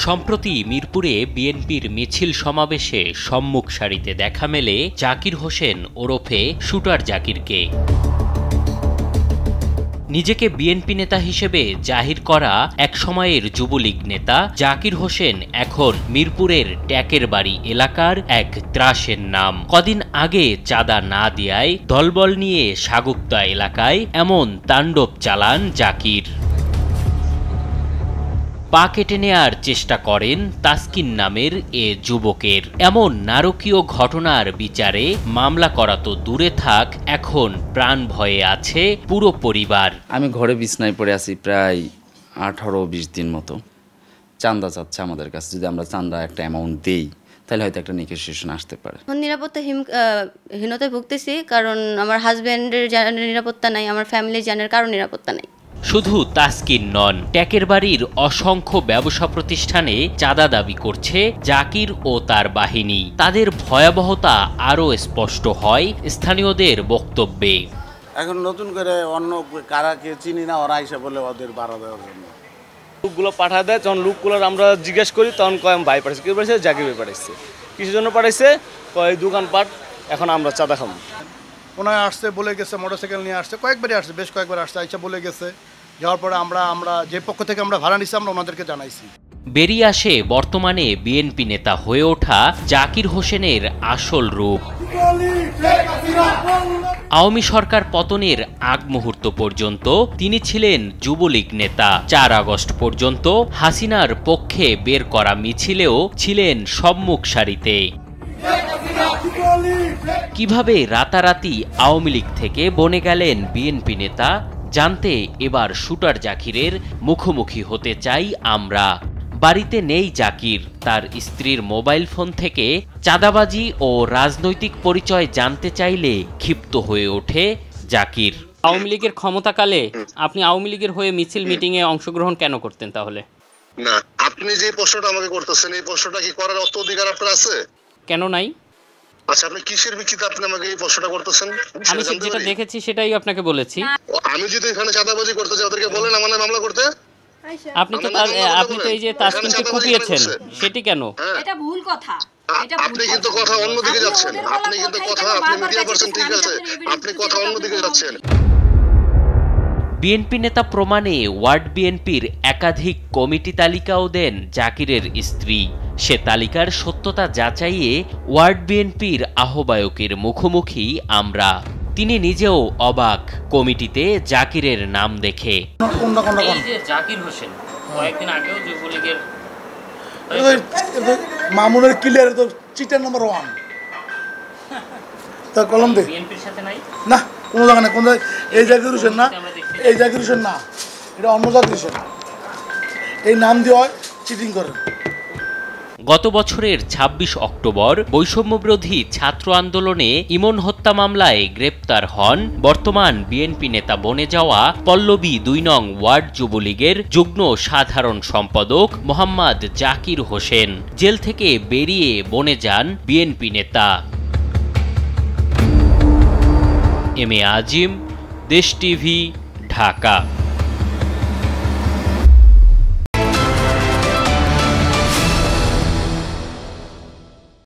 সম্প্রতি মিরপুরে বিএনপির মিছিল সমাবেশে সম্মুখ সারিতে দেখা মেলে জাকির হোসেন ওরফে শুটার জাকিরকে। নিজেকে বিএনপি নেতা হিসেবে জাহির করা একসময়ের যুবলীগ নেতা জাকির হোসেন এখন মিরপুরের ট্যাকের বাড়ি এলাকার এক ত্রাসের নাম। কদিন আগে চাঁদা না দেয়ায় দলবল নিয়ে সাগুপ্তা এলাকায় এমন তাণ্ডব চালান জাকির। পা কেটে নেয়ার চেষ্টা করেন তাসকিন নামের এ যুবকের। এমন নারকীয় ঘটনার বিচারে মামলা করা তো দূরে থাক, এখন প্রাণ ভয়ে আছে পুরো পরিবার। আমি ঘরে বিছনায় পড়ে আছি প্রায় 18-20 দিন মতো। চাঁদা চাচ্ছে আমাদের কাছে, যদি আমরা চাঁদা একটা অ্যামাউন্ট দেই তাহলে হয়তো একটা নেগোসিয়েশন আসতে পারে। হীনতায় ভুগতেছি, কারণ আমার হাজব্যান্ডের জানের নিরাপত্তা নাই, আমার ফ্যামিলির জানের কারো নিরাপত্তা নাই। শুধু তাসকিন নন, ট্যাকের বাড়ির অসংখ্য ব্যবসা প্রতিষ্ঠানে চাঁদা দাবি করছে জাকির ও তার বাহিনী। তাদের ভয়াবহতা আরও স্পষ্ট হয় স্থানীয়দের বক্তব্যে। এখন নতুন করে অন্য কারাকে চিনি না, ওরা এসে বলে ওদের ভাড়া দেওয়ার জন্য লোকগুলো পাঠা দেয়। যখন লোকগুলোর আমরা জিজ্ঞেস করি তখন কয় ভাই পাঠাইছে, কেউ পাঠাইছে, জাকির ভাই পাঠাইছে। কিসের জন্য পাঠাইছে? কয় দোকানপাট, এখন আমরা চাঁদা খাবো। ওনায় আসছে, বলে গেছে, মোটরসাইকেল নিয়ে আসছে, কয়েকবারই আসছে, বেশ কয়েকবার আসছে, আইসা বলে গেছে। যাওয়ার পরে আমরা যে পক্ষ থেকে আমরা ভাড়া নিচ্ছি আমরা ওনাদেরকে জানাইছি। বেরিয়ে আসে বর্তমানে বিএনপি নেতা হয়ে ওঠা জাকির হোসেনের আসল রূপ। আওয়ামী সরকার পতনের আগ মুহূর্ত পর্যন্ত তিনি ছিলেন যুবলীগ নেতা। 4 আগস্ট পর্যন্ত হাসিনার পক্ষে বের করা মিছিলেও ছিলেন সম্মুখ সারিতে। কিভাবে রাতারাতি আওয়ামী লীগ থেকে বনে গেলেন বিএনপি নেতা জানতে এবার শুটার জাকিরের মুখোমুখি হতে চাই আমরা। বাড়িতে নেই জাকির। তার স্ত্রীর মোবাইল ফোন থেকে চাঁদাবাজি ও রাজনৈতিক পরিচয় জানতে চাইলে ক্ষিপ্ত হয়ে ওঠে জাকির। আওয়ামী লীগের ক্ষমতাকালে আপনি আওয়ামী লীগের হয়ে মিছিল মিটিং এ অংশগ্রহণ কেন করতেন তাহলে? না, আপনি যে প্রশ্নটা আমাকে করতেছেন এই প্রশ্নটা কি করার অত অধিকার আপনার আছে? কেন নাই? আচ্ছা, আপনি কিসের ভিত্তিতে আপনি আমাকে এই প্রশ্নটা করতেছেন? আমি যেটা দেখেছি সেটাই আপনাকে বলেছি। আমি যদি এখানে চাঁদাবাজি করতে চাই ওদেরকে বলেন আমার নামে মামলা করতে। আপনি তো এই যে তাসকিনকে কুপিয়েছেন, সেটি কেন? এটা ভুল কথা। আপনি কিন্তু কথা অন্যদিকে যাচ্ছেন। আপনি মিডিয়া পারসন, ঠিক আছে, আপনি কথা অন্যদিকে যাচ্ছেন। বিএনপি নেতা প্রমাণে ওয়ার্ড বিএনপির একাধিক কমিটি তালিকাও দেন জাকিরের স্ত্রী। সে তালিকার সত্যতা যাচাইয়ে ওয়ার্ড বিএনপির আহ্বায়কের মুখোমুখি আমরা। তিনি নিজেও অবাক কমিটিতে জাকিরের নাম দেখে। এই যে জাকির হোসেন কয়েকদিন আগেও যুবলীগের মামুনের ক্লিয়ার তো চিটার নাম্বার 1 তার কলম দে। বিএনপির সাথে নাই না, কোনো জায়গা না, কোন এই জাকির হোসেন না, এই জাকির হোসেন না, এটা অন্য জাকির হোসেন। এই নাম দিয়ে হয় চিটিং করে। গত বছরের 26 অক্টোবর বৈষম্যবিরোধী ছাত্র আন্দোলনে ইমন হত্যা মামলায় গ্রেপ্তার হন বর্তমান বিএনপি নেতা বনে যাওয়া পল্লবী 2 নং ওয়ার্ড যুবলীগের যুগ্ম সাধারণ সম্পাদক মোহাম্মদ জাকির হোসেন। জেল থেকে বেরিয়ে বনে যান বিএনপি নেতা। এম এ আজিম, দেশ টিভি, ঢাকা।